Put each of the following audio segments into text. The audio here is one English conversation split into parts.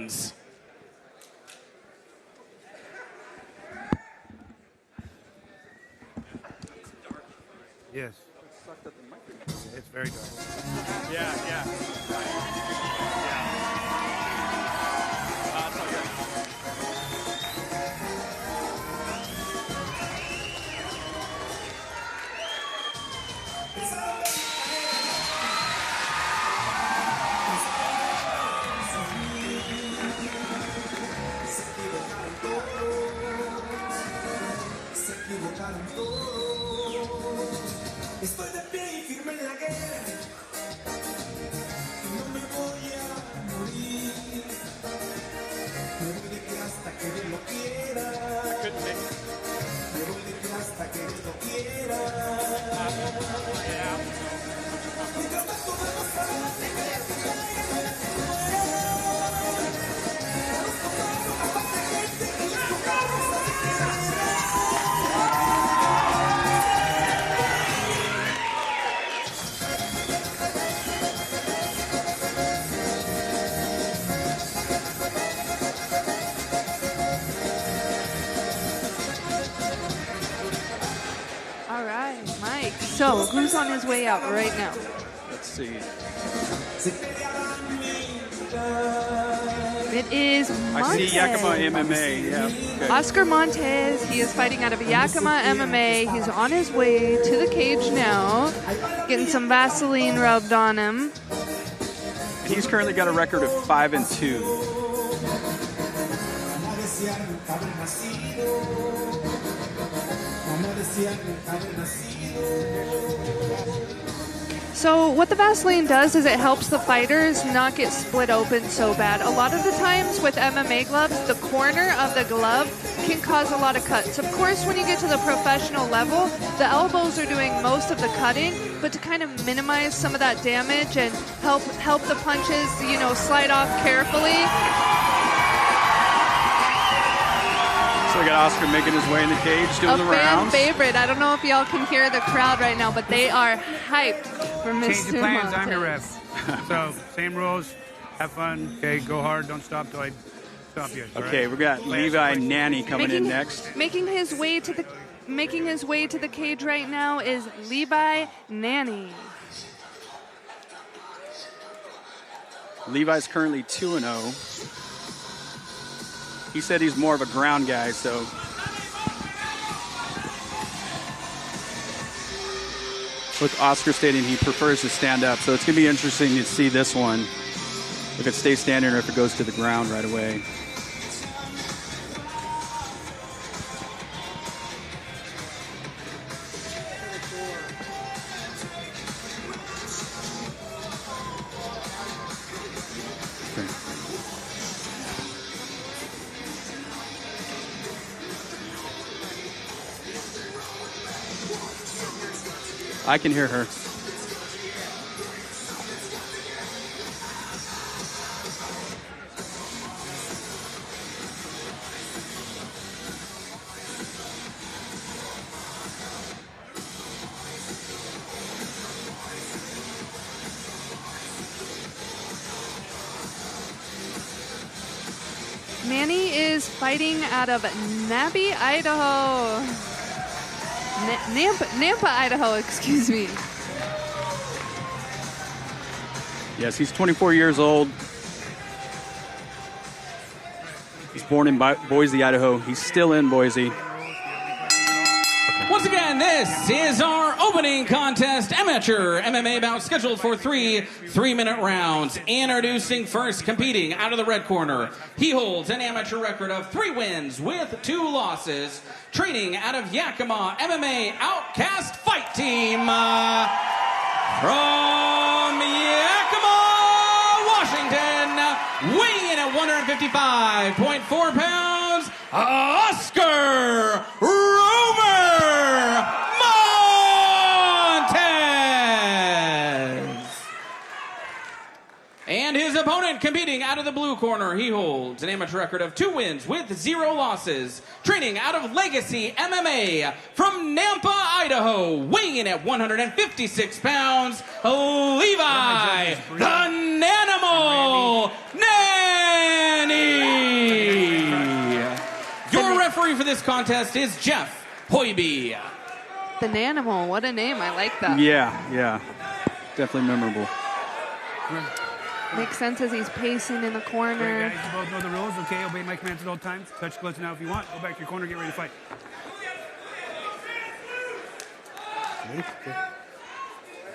wins. Yes. It's very dark. Yeah. That's all good. Estoy de pie y firme en la guerra y no me voy a morir. Me voy de que hasta que Dios lo quiera. Me voy de que hasta que Dios lo quiera. Mientras tanto vamos adelante, All right, Mike. So, who's on his way out right now? Let's see. It is Montes. I see Yakima MMA. Yeah. Okay. Oscar Montes. He is fighting out of Yakima MMA. He's on his way to the cage now, getting some Vaseline rubbed on him. And he's currently got a record of 5-2. So what the Vaseline does is it helps the fighters not get split open so bad. A lot of the times with MMA gloves, the corner of the glove can cause a lot of cuts. Of course, when you get to the professional level, the elbows are doing most of the cutting, but to kind of minimize some of that damage and help the punches, slide off carefully. So we got Oscar making his way in the cage, doing the rounds. A fan favorite. I don't know if y'all can hear the crowd right now, but they are hyped for Mr. Change the plans. Montes. I'm your ref. So, same rules. Have fun. Okay, go hard. Don't stop till I stop you. Okay, right? we got Levi Nanney coming in next. Making his way to the cage right now is Levi Nanney. Levi's currently 2-0. He said he's more of a ground guy, so. With Oscar stating he prefers to stand up, so it's going to be interesting to see this one, if it stays standing or if it goes to the ground right away. I can hear her. Nanney is fighting out of Nabby, Idaho. Nampa, Idaho, excuse me. Yes, he's 24 years old. He's born in Boise, Idaho. He's still in Boise. Once again, this is our opening contest amateur MMA bout scheduled for three-minute rounds. Introducing first, competing out of the red corner. He holds an amateur record of 3 wins with 2 losses. Training out of Yakima MMA Outcast Fight Team. From Yakima, Washington, weighing in at 155.4 pounds, Oscar Montes. And his opponent competing out of the blue corner, he holds an amateur record of 2 wins with 0 losses. Training out of Legacy MMA from Nampa, Idaho, weighing in at 156 pounds, Levi the Nanimal Nanney. for this contest is Jeff Hoiby. The Nanimal, what a name. I like that. Yeah. Definitely memorable. Makes sense as he's pacing in the All corner. right, guys, you both know the rules. Okay, obey my commands at all times. Touch gloves now if you want. Go back to your corner, get ready to fight. Ready? Okay.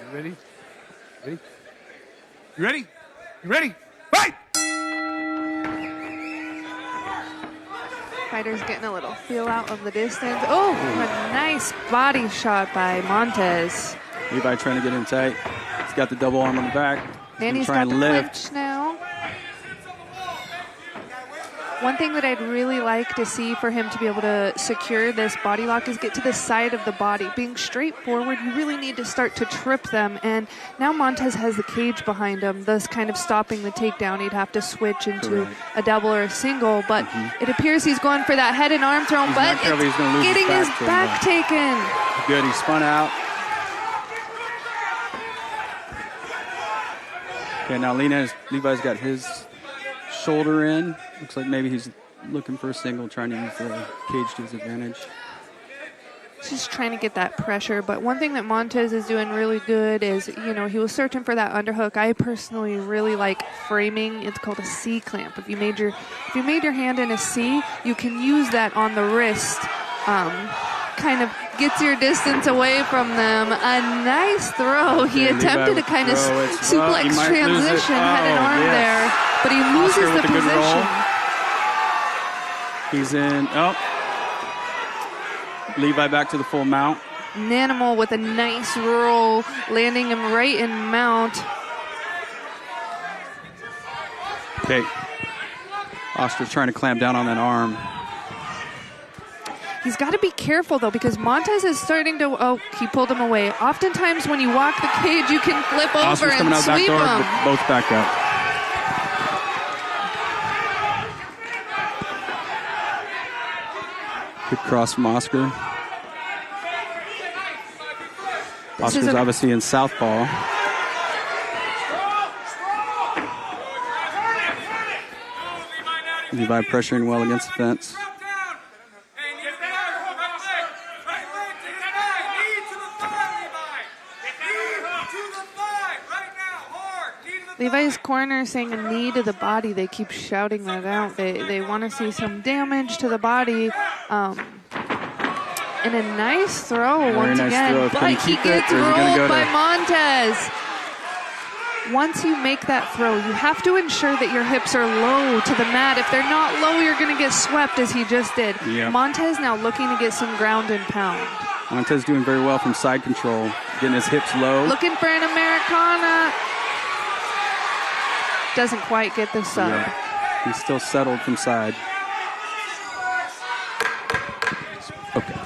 You ready? Ready? You ready? You ready? Fight! Fighter's getting a little feel out of the distance. Oh, a nice body shot by Montes. Levi trying to get in tight. He's got the double arm on the back. Nanney's got the clinch now. One thing that I'd really like to see for him to be able to secure this body lock is get to the side of the body. Being straightforward, you really need to start to trip them. And now Montes has the cage behind him, thus kind of stopping the takedown. He'd have to switch into a double or a single. But it appears he's going for that head and arm throw, but it's getting his back taken. Good, he spun out. Okay, now Levi's got his shoulder in. Looks like maybe he's looking for a single, trying to use the cage to his advantage. Just trying to get that pressure. But one thing that Montes is doing really good is, he was searching for that underhook. I personally really like framing. It's called a C clamp. If you made your hand in a C, you can use that on the wrist. Kind of gets your distance away from them. A nice throw. He attempted to kind of suplex transition, head and arm there, but he loses the position. He's in. Oh. Levi back to the full mount. Nanimal with a nice roll, landing him right in mount. Okay. Oscar's trying to clamp down on that arm. He's got to be careful, though, because Montes is starting to... Oh, he pulled him away. Oftentimes, when you walk the cage, you can flip over Oscar's coming and out sweep back door, him. but both back up. Good cross from Oscar. Oscar's obviously in southpaw. Levi pressuring well against the fence. Levi's corner saying a knee to the body. They keep shouting that out. They want to see some damage to the body. And a nice throw once again. But he gets rolled by Montes. Once you make that throw, you have to ensure that your hips are low to the mat. If they're not low, you're going to get swept as he just did. Yep. Montes now looking to get some ground and pound. Montes doing very well from side control, getting his hips low. Looking for an Americana. Doesn't quite get the sub. Yeah. He's still settled from side. Okay.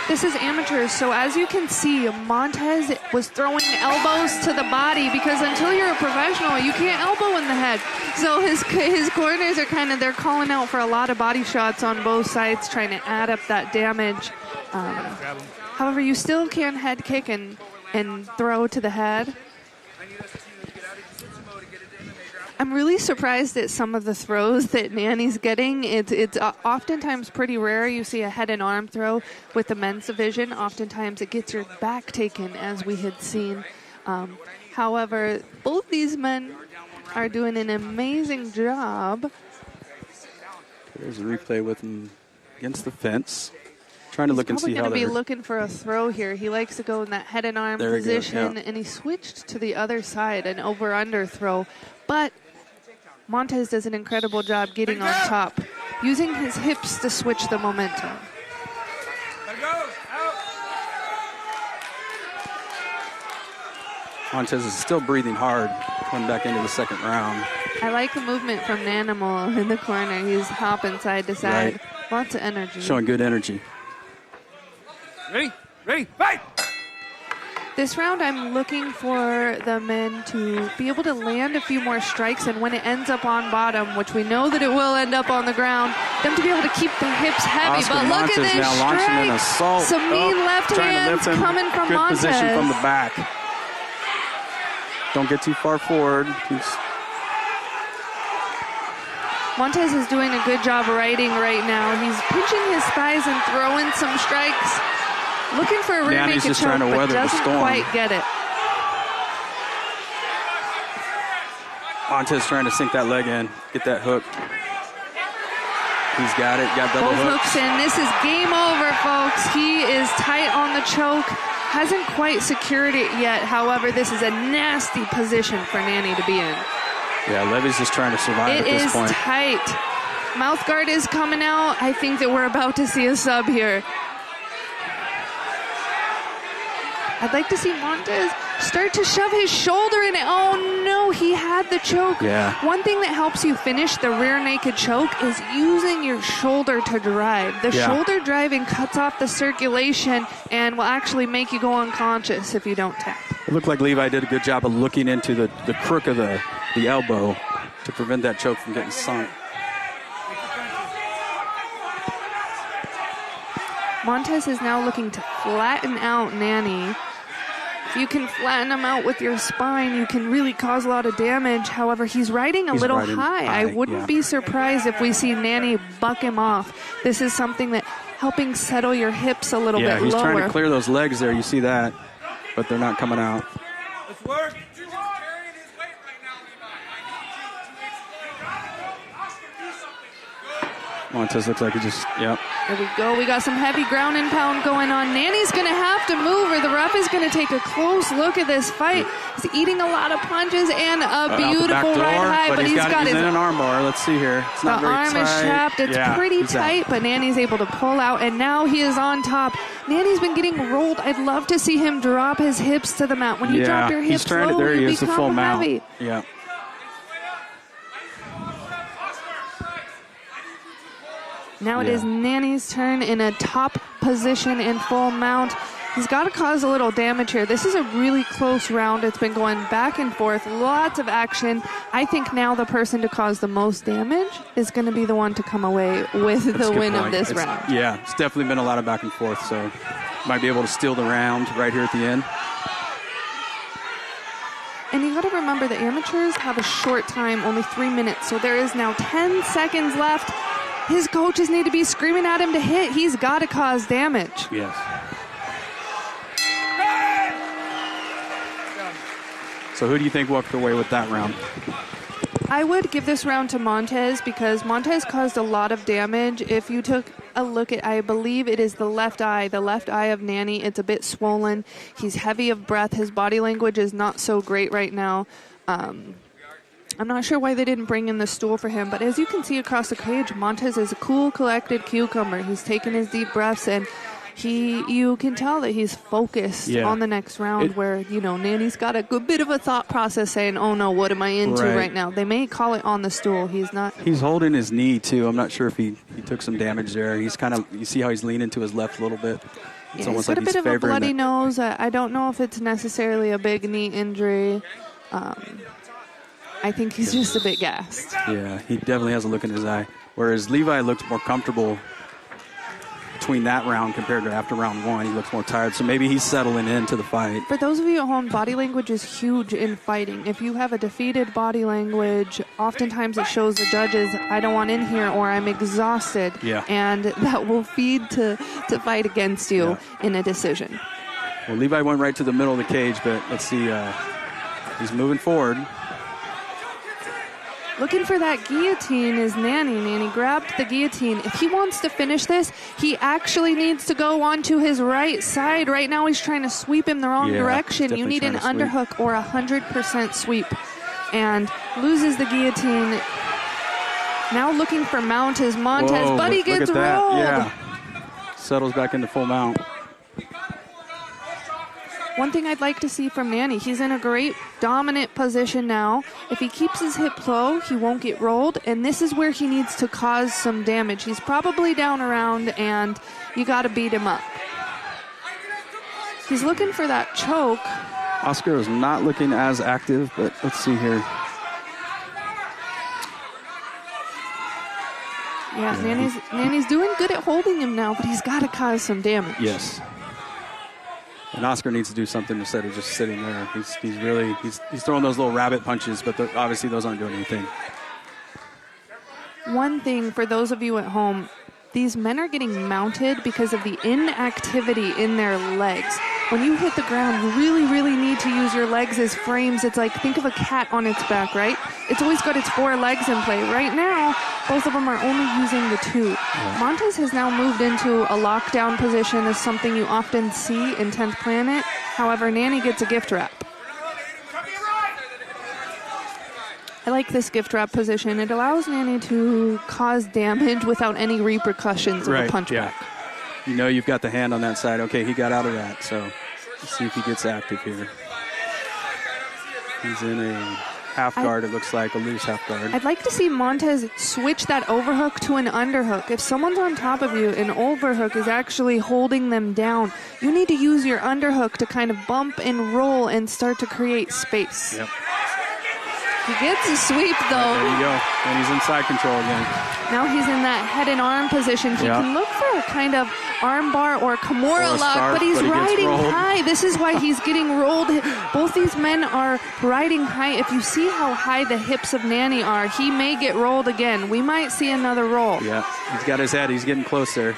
This is amateurs, so as you can see, Montes was throwing elbows to the body because until you're a professional, you can't elbow in the head. So his corners are they're calling out for a lot of body shots on both sides, trying to add up that damage. However, you still can head kick and throw to the head. I'm really surprised at some of the throws that Nanney's getting. It's oftentimes pretty rare you see a head and arm throw with the men's division. Oftentimes it gets your back taken, as we had seen. However, both these men are doing an amazing job. There's a replay with him against the fence. Trying to look and see how they're... He's probably going to be looking for a throw here. He likes to go in that head and arm position, and he switched to the other side, an over-under throw. But Montes does an incredible job getting on top, using his hips to switch the momentum. Montes is still breathing hard, coming back into the second round. I like the movement from Nanimal in the corner. He's hopping side to side. Right. Lots of energy. Showing good energy. Ready, fight! This round, I'm looking for the men to be able to land a few more strikes, and when it ends up on bottom, which we know that it will end up on the ground, them to be able to keep the hips heavy. Oscar but look Montes at this now launching an assault. Some mean left hands coming from good Montes. Position from the back. Don't get too far forward. Montes is doing a good job writing right now. He's pinching his thighs and throwing some strikes. Looking for a rear Nanney's naked just choke, trying to but weather the doesn't storm. quite get it. Montes trying to sink that leg in, get that hook. He's got it, got double Both hooks. hooks in. This is game over, folks. He is tight on the choke. Hasn't quite secured it yet. However, this is a nasty position for Nanney to be in. Yeah, Levy's just trying to survive at this point. It is tight. Mouth guard is coming out. I think that we're about to see a sub here. I'd like to see Montes start to shove his shoulder in it. Oh no, he had the choke. Yeah. One thing that helps you finish the rear naked choke is using your shoulder to drive. The shoulder driving cuts off the circulation and will actually make you go unconscious if you don't tap. It looked like Levi did a good job of looking into the crook of the elbow to prevent that choke from getting sunk. Montes is now looking to flatten out Nanney. If you can flatten him out with your spine, you can really cause a lot of damage. However, he's riding a little high. I wouldn't be surprised if we see Nanney buck him off. This is something that helping settle your hips a little bit lower. Yeah, he's trying to clear those legs there. You see that, but they're not coming out. Let's work. Montes looks like he just, yep. There we go. We got some heavy ground and pound going on. Nanney's going to have to move, or the ref is going to take a close look at this fight. He's eating a lot of punches and a beautiful right high, but he's got his in an armbar. Let's see here. It's not the very arm tight. is trapped. It's pretty tight, out. but Nanney's able to pull out, and now he is on top. Nanney's been getting rolled. I'd love to see him drop his hips to the mat. When you drop your hips he's trying low, to, there he you is, the full become heavy. mount. Yeah. Now it is Nanney's turn in a top position in full mount. He's got to cause a little damage here. This is a really close round. It's been going back and forth, lots of action. I think now the person to cause the most damage is going to be the one to come away with the win of this round. Yeah, it's definitely been a lot of back and forth, so might be able to steal the round right here at the end. And you got to remember the amateurs have a short time, only 3 minutes, so there is now 10 seconds left. His coaches need to be screaming at him to hit. He's got to cause damage. Yes. So who do you think walked away with that round? I would give this round to Montes because Montes caused a lot of damage. If you took a look at, I believe it is the left eye of Nanney. It's a bit swollen. He's heavy of breath. His body language is not so great right now. I'm not sure why they didn't bring in the stool for him, but as you can see across the cage, Montes is a cool, collected cucumber. He's taking his deep breaths, and you can tell that he's focused on the next round where, Nanney's got a good bit of a thought process saying, oh no, what am I into right now? They may call it on the stool. He's not. He's holding his knee, too. I'm not sure if he took some damage there. He's kind of, you see how he's leaning to his left a little bit. It's almost he's got like a bit of a bloody nose. I don't know if it's necessarily a big knee injury. I think he's just a bit gassed. Yeah, he definitely has a look in his eye. Whereas Levi looks more comfortable between that round compared to after round one. He looks more tired, so maybe he's settling into the fight. For those of you at home, body language is huge in fighting. If you have a defeated body language, oftentimes it shows the judges, I don't want in here, or I'm exhausted. Yeah. And that will feed to fight against you in a decision. Well, Levi went right to the middle of the cage, but let's see. He's moving forward. Looking for that guillotine is Nanney. Nanney grabbed the guillotine. If he wants to finish this, he actually needs to go onto his right side. Right now he's trying to sweep him the wrong direction. You need an underhook or 100% sweep. And loses the guillotine. Now looking for mount is Montes, but he gets rolled. Yeah. Settles back into full mount. One thing I'd like to see from Nanney, he's in a great dominant position now. If he keeps his hip low, he won't get rolled, and this is where he needs to cause some damage. He's probably down around, and you got to beat him up. He's looking for that choke. Oscar is not looking as active, but let's see here. Yeah, Nanney's doing good at holding him now, but he's got to cause some damage. Yes. And Oscar needs to do something instead of just sitting there. He's throwing those little rabbit punches, but obviously those aren't doing anything. one thing for those of you at home. These men are getting mounted because of the inactivity in their legs. When you hit the ground, you really, really need to use your legs as frames. It's like, think of a cat on its back, right? It's always got its 4 legs in play. Right now, both of them are only using the 2. Yeah. Montes has now moved into a lockdown position. This is something you often see in 10th Planet. However, Nanney gets a gift wrap. I like this gift wrap position. It allows Nanney to cause damage without any repercussions of a punchback. You know you've got the hand on that side. Okay, he got out of that, so let's see if he gets active here. He's in a half guard, it looks like, a loose half guard. I'd like to see Montes switch that overhook to an underhook. If someone's on top of you, an overhook is actually holding them down. You need to use your underhook to kind of bump and roll and start to create space. Yep. He gets a sweep, though. There you go. And he's in side control again. Now he's in that head and arm position. He can look for a kind of arm bar or Kimura lock, but he's riding high. This is why he's getting rolled. Both these men are riding high. If you see how high the hips of Nanney are, he may get rolled again. We might see another roll. Yeah, he's got his head. He's getting closer.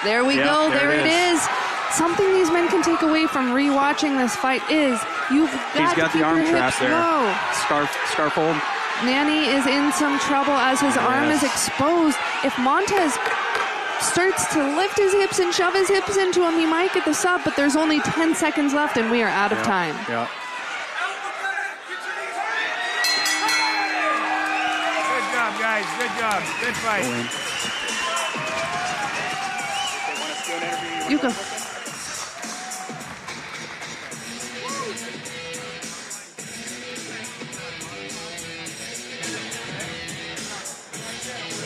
There we go. There it is. Something these men can take away from rewatching this fight is you've got the arm trap there. Low. Scarf hold. Nanney is in some trouble as his arm is exposed. If Montes starts to lift his hips and shove his hips into him, he might get the sub, but there's only 10 seconds left and we are out of time. Good job, guys. Good job. Good fight. You go.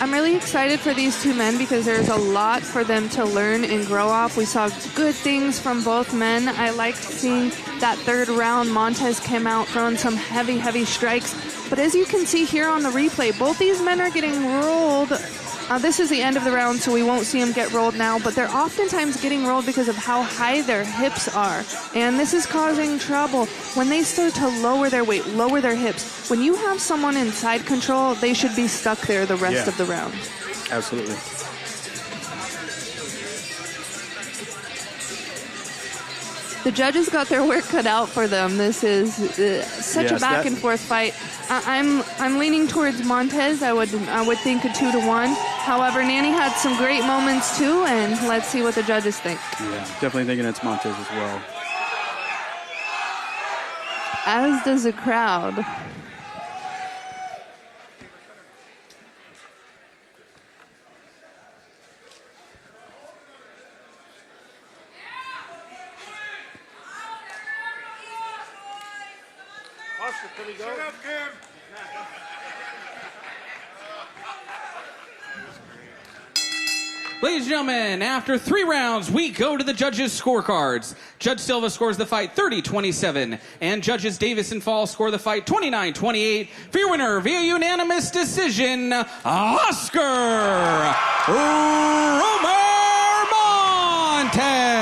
I'm really excited for these two men because there's a lot for them to learn and grow off. We saw good things from both men. I liked seeing that third round. Montes came out throwing some heavy, heavy strikes. But as you can see here on the replay, both these men are getting rolled. This is the end of the round, so we won't see them get rolled now, but they're oftentimes getting rolled because of how high their hips are. And this is causing trouble. When they start to lower their weight, lower their hips, when you have someone in side control, they should be stuck there the rest of the round. Absolutely. The judges got their work cut out for them. This is such a back and forth fight. I'm leaning towards Montes. I would think a 2-1. However, Nanney had some great moments too, and let's see what the judges think. Yeah, definitely thinking it's Montes as well. As does the crowd. Ladies and gentlemen, after 3 rounds, we go to the judges' scorecards. Judge Silva scores the fight 30-27, and Judges Davis and Fall score the fight 29-28. For your winner, via unanimous decision, Oscar Romer Montes.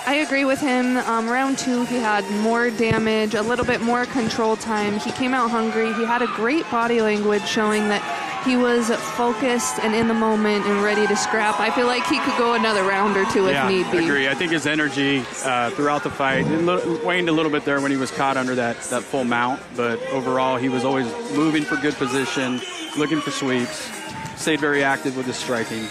I agree with him. Round 2, he had more damage, a little bit more control time. He came out hungry. He had a great body language showing that he was focused and in the moment and ready to scrap. I feel like he could go another round or 2 if need be. I agree. I think his energy throughout the fight waned a little bit there when he was caught under that full mount, but overall he was always moving for good position, looking for sweeps, stayed very active with his striking.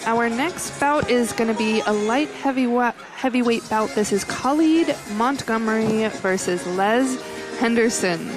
Our next bout is going to be a light heavyweight bout. This is Khalid Montgomery versus Les Henderson.